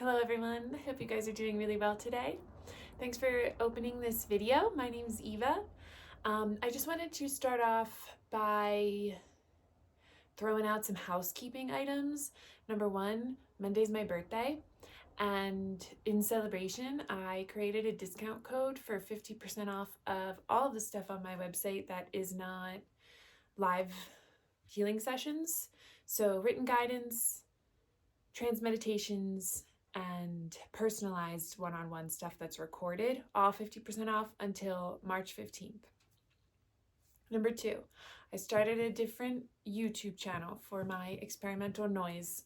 Hello everyone, hope you guys are doing really well today. Thanks for opening this video. My name's Eva. I just wanted to start off by throwing out some housekeeping items. Number one, Monday's my birthday, and in celebration, I created a discount code for 50% off of all of the stuff on my website that is not live healing sessions. So written guidance, trance meditations, and personalized one-on-one stuff that's recorded, all 50% off until March 15th. Number two, I started a different YouTube channel for my experimental noise.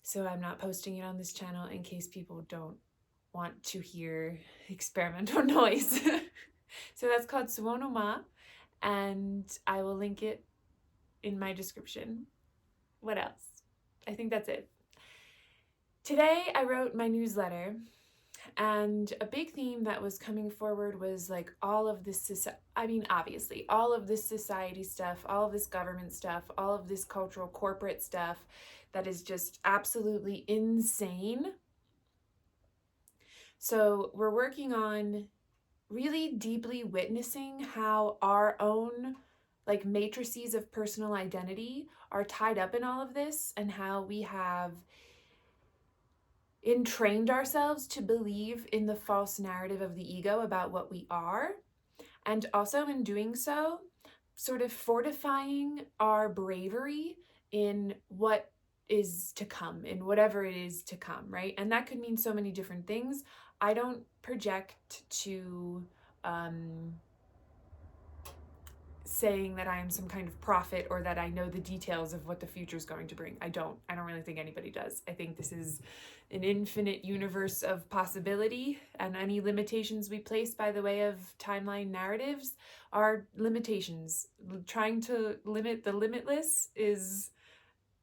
So I'm not posting it on this channel in case people don't want to hear experimental noise. So that's called Suonoma, and I will link it in my description. What else? I think that's it. Today I wrote my newsletter, and a big theme that was coming forward was like all of this, obviously, all of this society stuff, all of this government stuff, all of this cultural corporate stuff that is just absolutely insane. So we're working on really deeply witnessing how our own like matrices of personal identity are tied up in all of this, and how we have entrained ourselves to believe in the false narrative of the ego about what we are, and also in doing so, sort of fortifying our bravery in what is to come, in whatever it is to come, right? And that could mean so many different things. I don't project to saying that I am some kind of prophet or that I know the details of what the future is going to bring. I don't really think anybody does. I think this is an infinite universe of possibility, and any limitations we place by the way of timeline narratives are limitations. Trying to limit the limitless is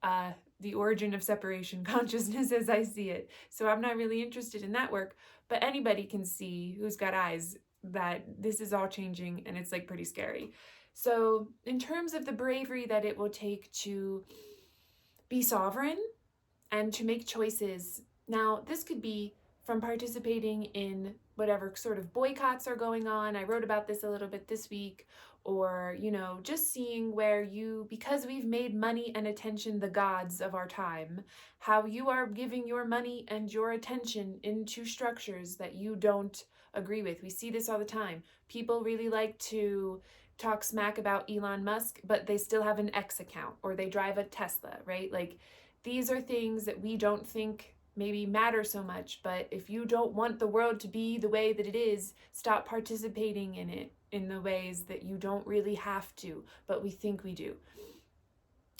the origin of separation consciousness as I see it. So I'm not really interested in that work, but anybody can see, who's got eyes, that this is all changing, and it's like pretty scary. So in terms of the bravery that it will take to be sovereign and to make choices, now this could be from participating in whatever sort of boycotts are going on. I wrote about this a little bit this week. Or, just seeing where you, because we've made money and attention the gods of our time, how you are giving your money and your attention into structures that you don't agree with. We see this all the time. People really like to talk smack about Elon Musk, but they still have an X account, or they drive a Tesla, right? Like, these are things that we don't think maybe matter so much, but if you don't want the world to be the way that it is, stop participating in it in the ways that you don't really have to, but we think we do.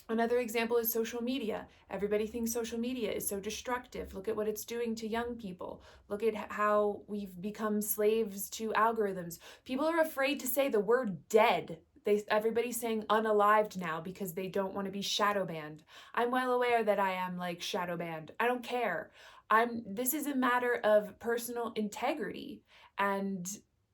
Another example is social media. Everybody thinks social media is so destructive. Look at what it's doing to young people. Look at how we've become slaves to algorithms. People are afraid to say the word dead. Everybody's saying unalived now because they don't want to be shadow banned. I'm well aware that I am like shadow banned. I don't care. This is a matter of personal integrity and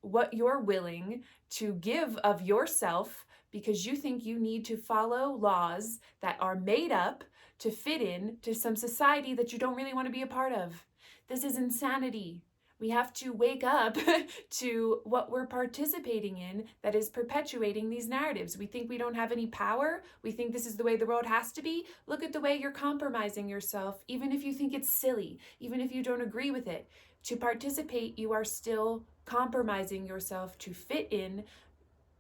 what you're willing to give of yourself, because you think you need to follow laws that are made up to fit in to some society that you don't really want to be a part of. This is insanity. We have to wake up to what we're participating in that is perpetuating these narratives. We think we don't have any power. We think this is the way the world has to be. Look at the way you're compromising yourself, even if you think it's silly, even if you don't agree with it. To participate, you are still compromising yourself to fit in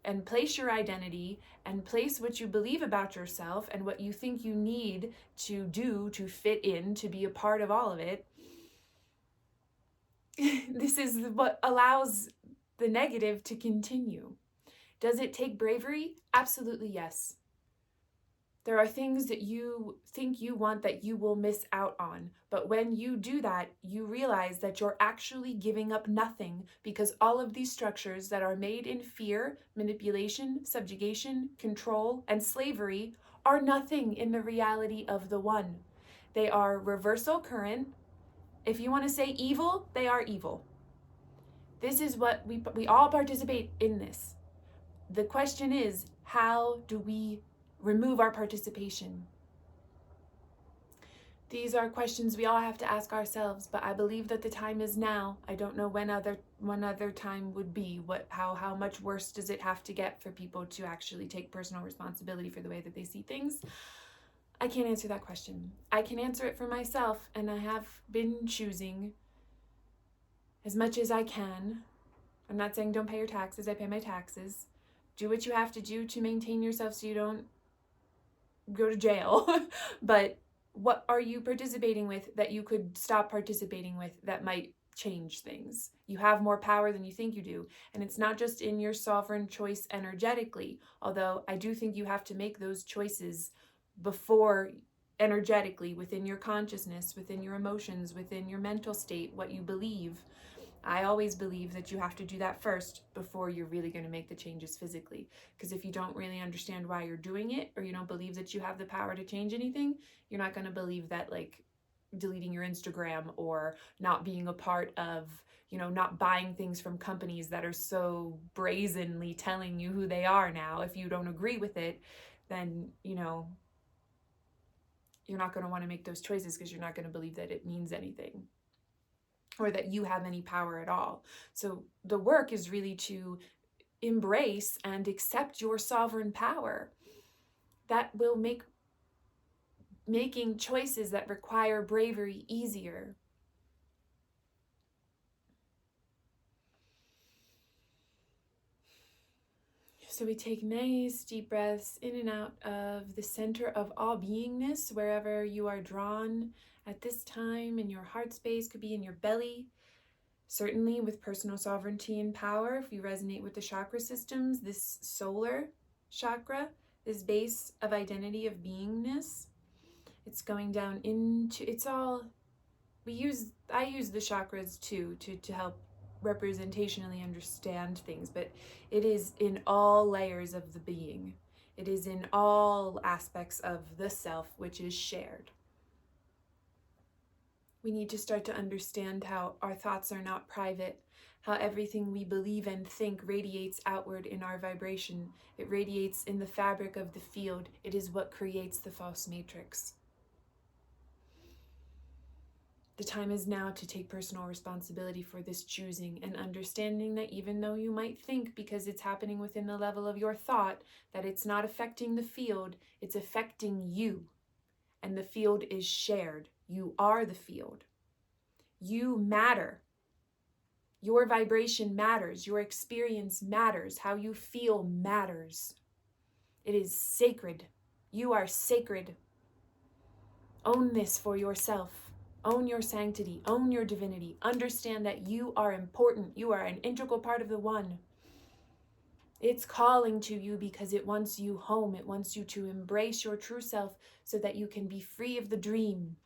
and place your identity and place what you believe about yourself and what you think you need to do to fit in, to be a part of all of it. This is what allows the negative to continue. Does it take bravery? Absolutely yes. There are things that you think you want that you will miss out on. But when you do that, you realize that you're actually giving up nothing, because all of these structures that are made in fear, manipulation, subjugation, control, and slavery are nothing in the reality of the one. They are reversal current. If you want to say evil, they are evil. This is what we all participate in this. The question is, how do we remove our participation? These are questions we all have to ask ourselves, but I believe that the time is now. I don't know when other time would be. How much worse does it have to get for people to actually take personal responsibility for the way that they see things? I can't answer that question. I can answer it for myself, and I have been choosing as much as I can. I'm not saying don't pay your taxes. I pay my taxes. Do what you have to do to maintain yourself so you don't go to jail. But what are you participating with that you could stop participating with that might change things? You have more power than you think you do. And it's not just in your sovereign choice energetically, although I do think you have to make those choices before energetically, within your consciousness, within your emotions, within your mental state, what you believe. I always believe that you have to do that first before you're really going to make the changes physically. Because if you don't really understand why you're doing it, or you don't believe that you have the power to change anything, you're not going to believe that, like, deleting your Instagram or not being a part of, not buying things from companies that are so brazenly telling you who they are now. If you don't agree with it, then, you're not going to want to make those choices because you're not going to believe that it means anything, or that you have any power at all. So the work is really to embrace and accept your sovereign power. That will make making choices that require bravery easier. So we take nice deep breaths in and out of the center of all beingness, wherever you are drawn at this time in your heart space, could be in your belly. Certainly with personal sovereignty and power, if you resonate with the chakra systems, this solar chakra, this base of identity of beingness, it's going down into, I use the chakras too to help representationally understand things, but it is in all layers of the being. It is in all aspects of the self, which is shared. We need to start to understand how our thoughts are not private, how everything we believe and think radiates outward in our vibration. It radiates in the fabric of the field. It is what creates the false matrix. The time is now to take personal responsibility for this choosing and understanding that even though you might think, because it's happening within the level of your thought, that it's not affecting the field, it's affecting you. And the field is shared. You are the field. You matter. Your vibration matters. Your experience matters. How you feel matters. It is sacred. You are sacred. Own this for yourself. Own your sanctity. Own your divinity. Understand that you are important. You are an integral part of the one. It's calling to you because it wants you home. It wants you to embrace your true self so that you can be free of the dream.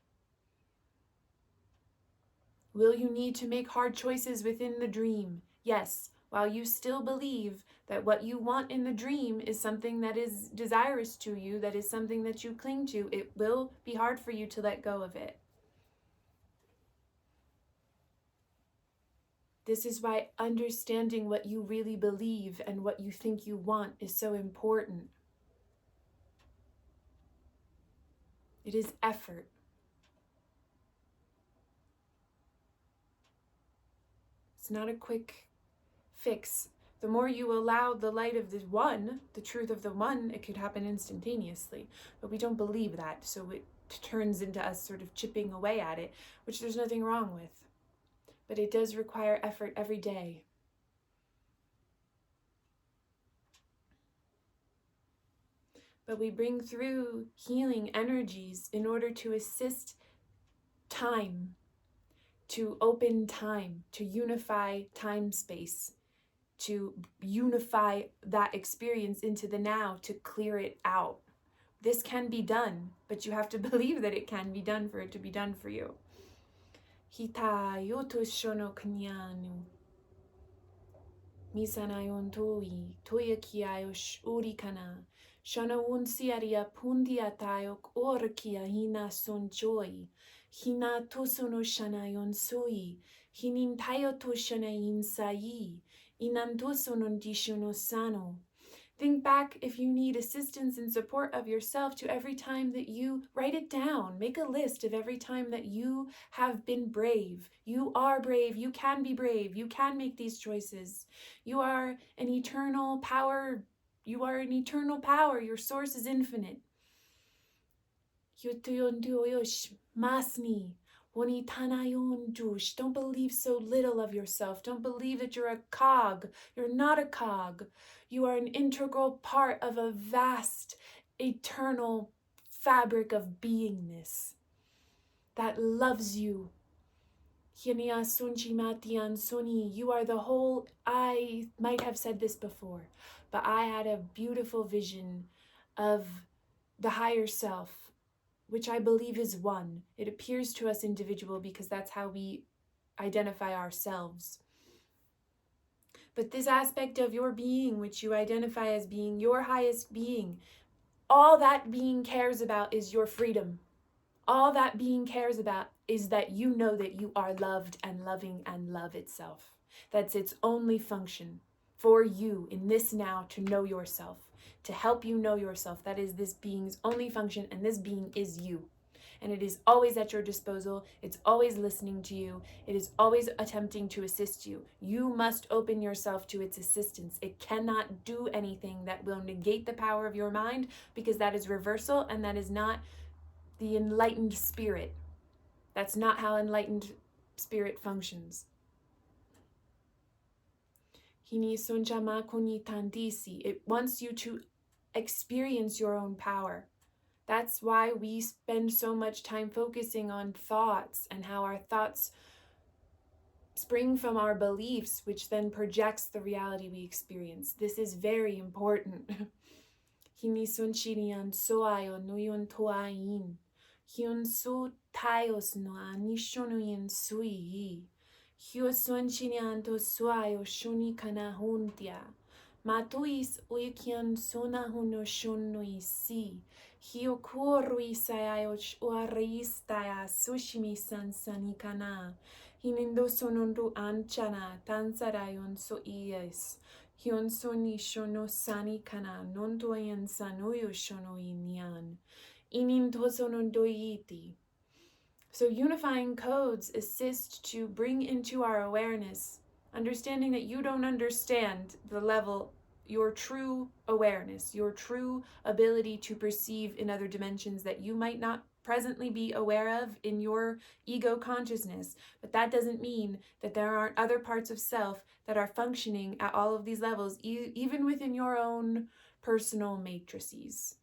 Will you need to make hard choices within the dream? Yes, while you still believe that what you want in the dream is something that is desirous to you, that is something that you cling to, it will be hard for you to let go of it. This is why understanding what you really believe and what you think you want is so important. It is effort. It's not a quick fix. The more you allow the light of the one, the truth of the one, it could happen instantaneously. But we don't believe that, so it turns into us sort of chipping away at it, which there's nothing wrong with. But it does require effort every day. But we bring through healing energies in order to assist time, to open time, to unify time-space, to unify that experience into the now, to clear it out. This can be done, but you have to believe that it can be done for it to be done for you. Hita yoto shono kanyanu. Misanayon toi, toya kiayosh urikana. Shana unsiaria pundia tayok orkia hina son joy. Hina tosono shanayon soi. Hinin tayo to shanayin sai. Inan tosonon dishono sano. Think back if you need assistance and support of yourself to every time that you write it down. Make a list of every time that you have been brave. You are brave. You can be brave. You can make these choices. You are an eternal power. You are an eternal power. Your source is infinite. Masni. Don't believe so little of yourself. Don't believe that you're a cog. You're not a cog. You are an integral part of a vast, eternal fabric of beingness that loves you. You are the whole. I might have said this before, but I had a beautiful vision of the higher self, which I believe is one. It appears to us individual because that's how we identify ourselves. But this aspect of your being, which you identify as being your highest being, all that being cares about is your freedom. All that being cares about is that you know that you are loved and loving and love itself. That's its only function for you in this now, to know yourself, to help you know yourself. That is this being's only function, and this being is you. And it is always at your disposal. It's always listening to you. It is always attempting to assist you. You must open yourself to its assistance. It cannot do anything that will negate the power of your mind, because that is reversal, and that is not the enlightened spirit. That's not how enlightened spirit functions. It wants you to experience your own power. That's why we spend so much time focusing on thoughts and how our thoughts spring from our beliefs, which then projects the reality we experience. This is very important. Hyun su tayos no anishonuyen sui. Hyo sonchinian to suayo shuni kana huntia. Matuis uikian sona huno shunui si. Hyo kurui sayo uaristaya sushimi sansani kana. Hinindo sonundu anchana tansarayon so ies. Hyun soni shono sani kana nondoyan sanuyo shono inyan. So unifying codes assist to bring into our awareness, understanding that you don't understand the level, your true awareness, your true ability to perceive in other dimensions that you might not presently be aware of in your ego consciousness. But that doesn't mean that there aren't other parts of self that are functioning at all of these levels, even within your own personal matrices.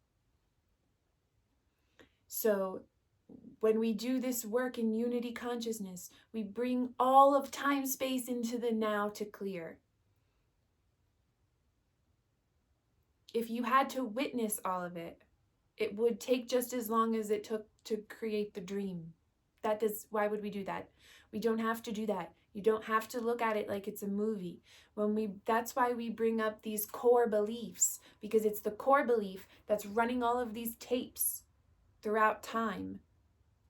So when we do this work in unity consciousness, we bring all of time space into the now to clear. If you had to witness all of it, it would take just as long as it took to create the dream. Why would we do that? We don't have to do that. You don't have to look at it like it's a movie. That's why we bring up these core beliefs, because it's the core belief that's running all of these tapes throughout time.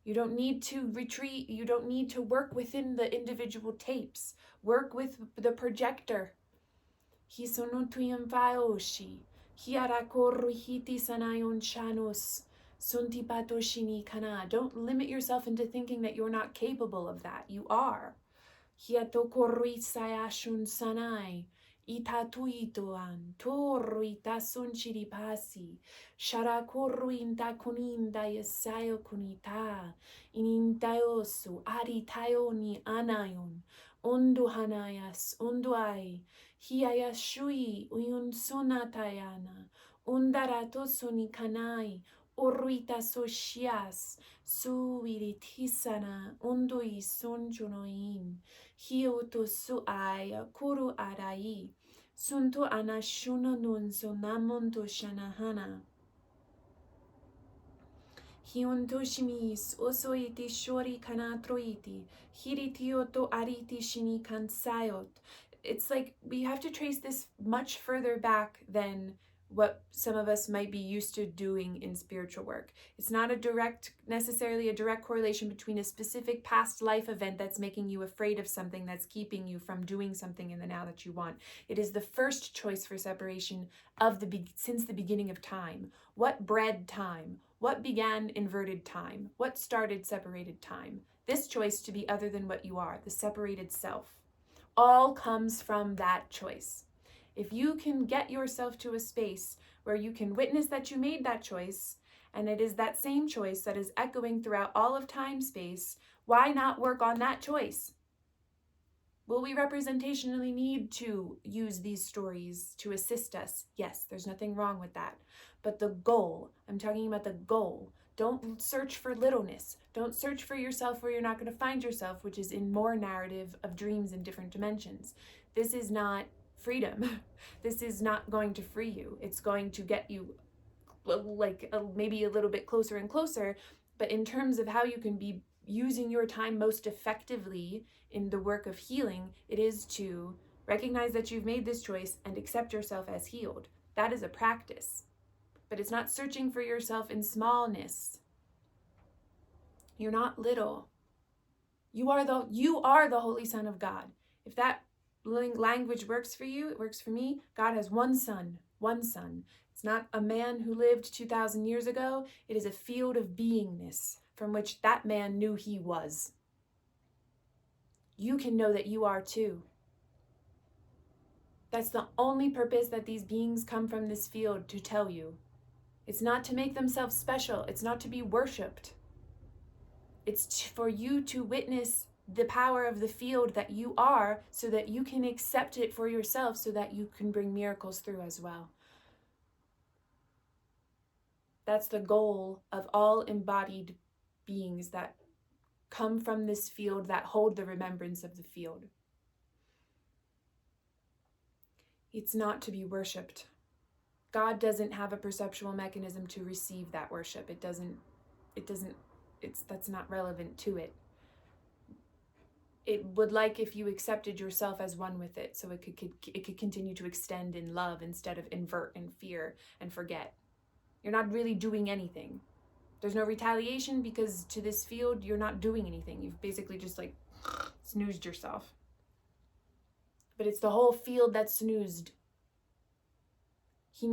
You don't need to retreat. You don't need to work within the individual tapes. Work with the projector. Hisonotuyanfaoshi. Hiarakoruhiti sanayon chanos. Suntipatoshini kana. Don't limit yourself into thinking that you're not capable of that. You are. Hiatokoruisayashun sanai. Itatuitoan, torruita sonchiripasi, sharakorruinta kuninda yasayo kunita, inintayosu, aritayoni anayon, onduhanayas, onduai, hiayashui, uyun sonatayana, undaratosoni kanai, orruita soshias, suiritisana, ondui sonjunoin. Hioto suai kuru arai, sunto anashuna nonso namonto shanahana. Hionto shimis osoiti shori kanatroiti, hiritioto ariti shini kansayot. It's like we have to trace this much further back than what some of us might be used to doing in spiritual work. It's not necessarily a direct correlation between a specific past life event that's making you afraid of something, that's keeping you from doing something in the now that you want. It is the first choice for separation since the beginning of time. What bred time? What began inverted time? What started separated time? This choice to be other than what you are, the separated self, all comes from that choice. If you can get yourself to a space where you can witness that you made that choice, and it is that same choice that is echoing throughout all of time space, why not work on that choice? Will we representationally need to use these stories to assist us? Yes, there's nothing wrong with that. But the goal, I'm talking about the goal. Don't search for littleness. Don't search for yourself where you're not going to find yourself, which is in more narrative of dreams in different dimensions. This is not freedom. This is not going to free you. It's going to get you maybe a little bit closer and closer, but in terms of how you can be using your time most effectively in the work of healing, it is to recognize that you've made this choice and accept yourself as healed. That is a practice, but it's not searching for yourself in smallness. You're not little. You are the Holy Son of God. If that language works for you, it works for me. God has one son. It's not a man who lived 2,000 years ago. It is a field of beingness from which that man knew he was. You can know that you are too. That's the only purpose that these beings come from this field to tell you. It's not to make themselves special. It's not to be worshipped. It's for you to witness the power of the field that you are, so that you can accept it for yourself, so that you can bring miracles through as well. That's the goal of all embodied beings that come from this field, that hold the remembrance of the field. It's not to be worshipped. God doesn't have a perceptual mechanism to receive that worship. That's not relevant to it. It would like if you accepted yourself as one with it, so it could continue to extend in love instead of invert in fear and forget. You're not really doing anything. There's no retaliation, because to this field, you're not doing anything. You've basically just snoozed yourself. But it's the whole field that's snoozed. Fear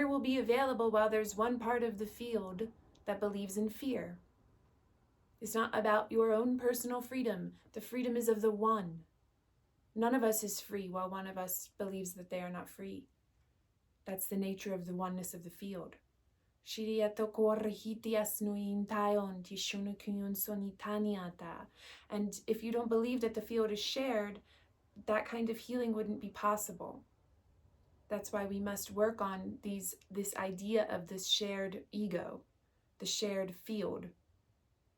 will be available while there's one part of the field that believes in fear. It's not about your own personal freedom. The freedom is of the one. None of us is free while one of us believes that they are not free. That's the nature of the oneness of the field. And if you don't believe that the field is shared, that kind of healing wouldn't be possible. That's why we must work on this idea of this shared ego, the shared field,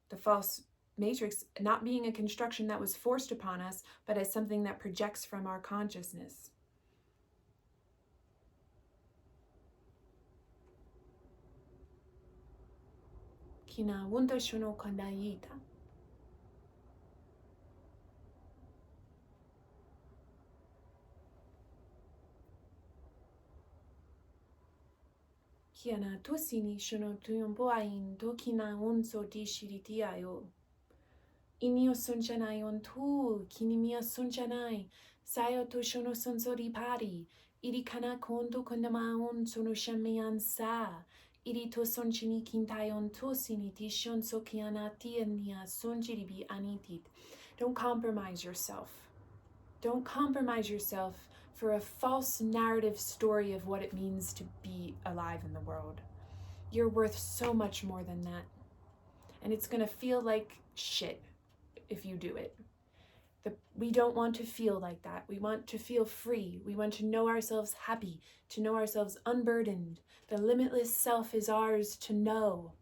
the false matrix not being a construction that was forced upon us, but as something that projects from our consciousness. Kina wunda shono kandayita. Kiana tosini shono tuyomboain dokina unso di shiritiayo. Inio sunchanai on tu, kinimia sunchanai, sayo to shono sonsori pari, iri kana kondo kondamaon sono shamian sa, iri to sonchini kintayon tosini ti shonso kiana tiania sonjiribi anitit. Don't compromise yourself. Don't compromise yourself for a false narrative story of what it means to be alive in the world. You're worth so much more than that. And it's going to feel like shit if you do it. We don't want to feel like that. We want to feel free. We want to know ourselves happy, to know ourselves unburdened. The limitless self is ours to know.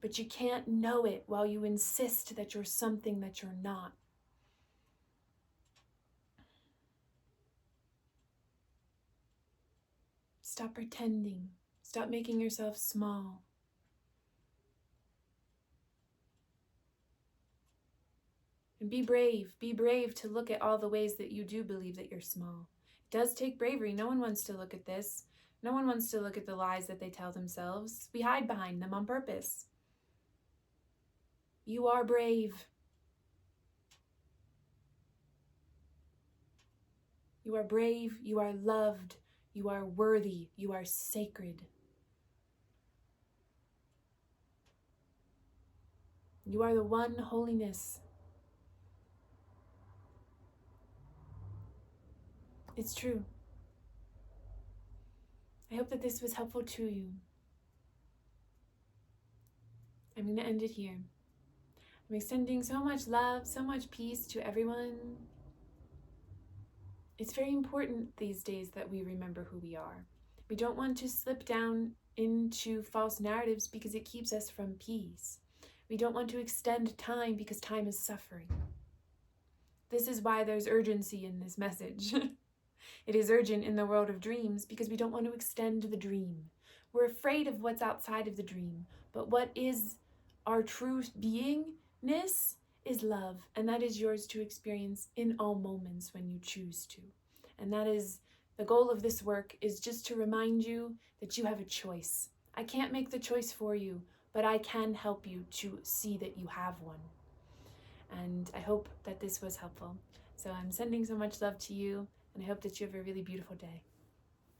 But you can't know it while you insist that you're something that you're not. Stop pretending. Stop making yourself small. And be brave. Be brave to look at all the ways that you do believe that you're small. It does take bravery. No one wants to look at this. No one wants to look at the lies that they tell themselves. We hide behind them on purpose. You are brave. You are brave. You are loved. You are worthy. You are sacred. You are the one holiness. It's true. I hope that this was helpful to you. I'm going to end it here. I'm extending so much love, so much peace to everyone. It's very important these days that we remember who we are. We don't want to slip down into false narratives because it keeps us from peace. We don't want to extend time because time is suffering. This is why there's urgency in this message. It is urgent in the world of dreams because we don't want to extend the dream. We're afraid of what's outside of the dream, but what is our true beingness is love, and that is yours to experience in all moments when you choose to. And that is the goal of this work, is just to remind you that you have a choice. I can't make the choice for you, but I can help you to see that you have one. And I hope that this was helpful. So I'm sending so much love to you, and I hope that you have a really beautiful day.